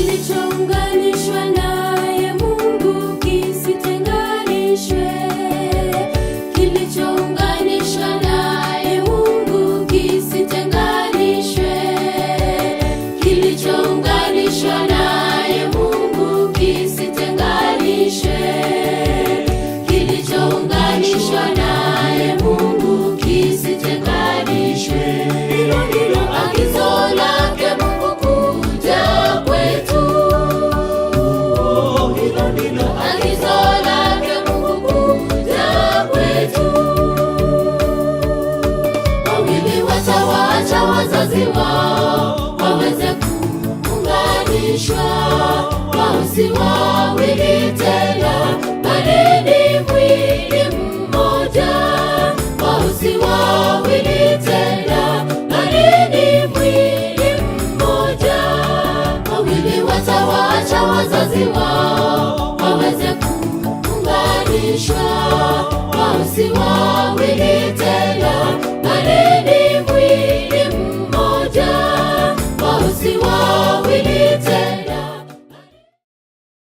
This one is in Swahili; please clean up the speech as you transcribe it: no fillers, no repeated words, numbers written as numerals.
kilichounganishwa naye Mungu kisitenganishwe. Kilichounganishwa naye Mungu kisitenganishwe. Kilichounganishwa naye Mungu kisitenganishwe. Kilichounganishwa naye Mungu kisitenganishwe. Hilo ndilo agizo lake Mungu kuja kwetu. Hilo ndilo agizo lake Mungu kuja kwetu. Wawili watawaacha wazazi wao waweze kuunganishwa, wao si wawili tena bali ni mwili mmoja. Wao si wawili tena bali ni mwili mmoja. Wawili watawaacha wazazi wao waweze kuunganishwa, wao si wawili tena bali ni mwili mmoja. Wao si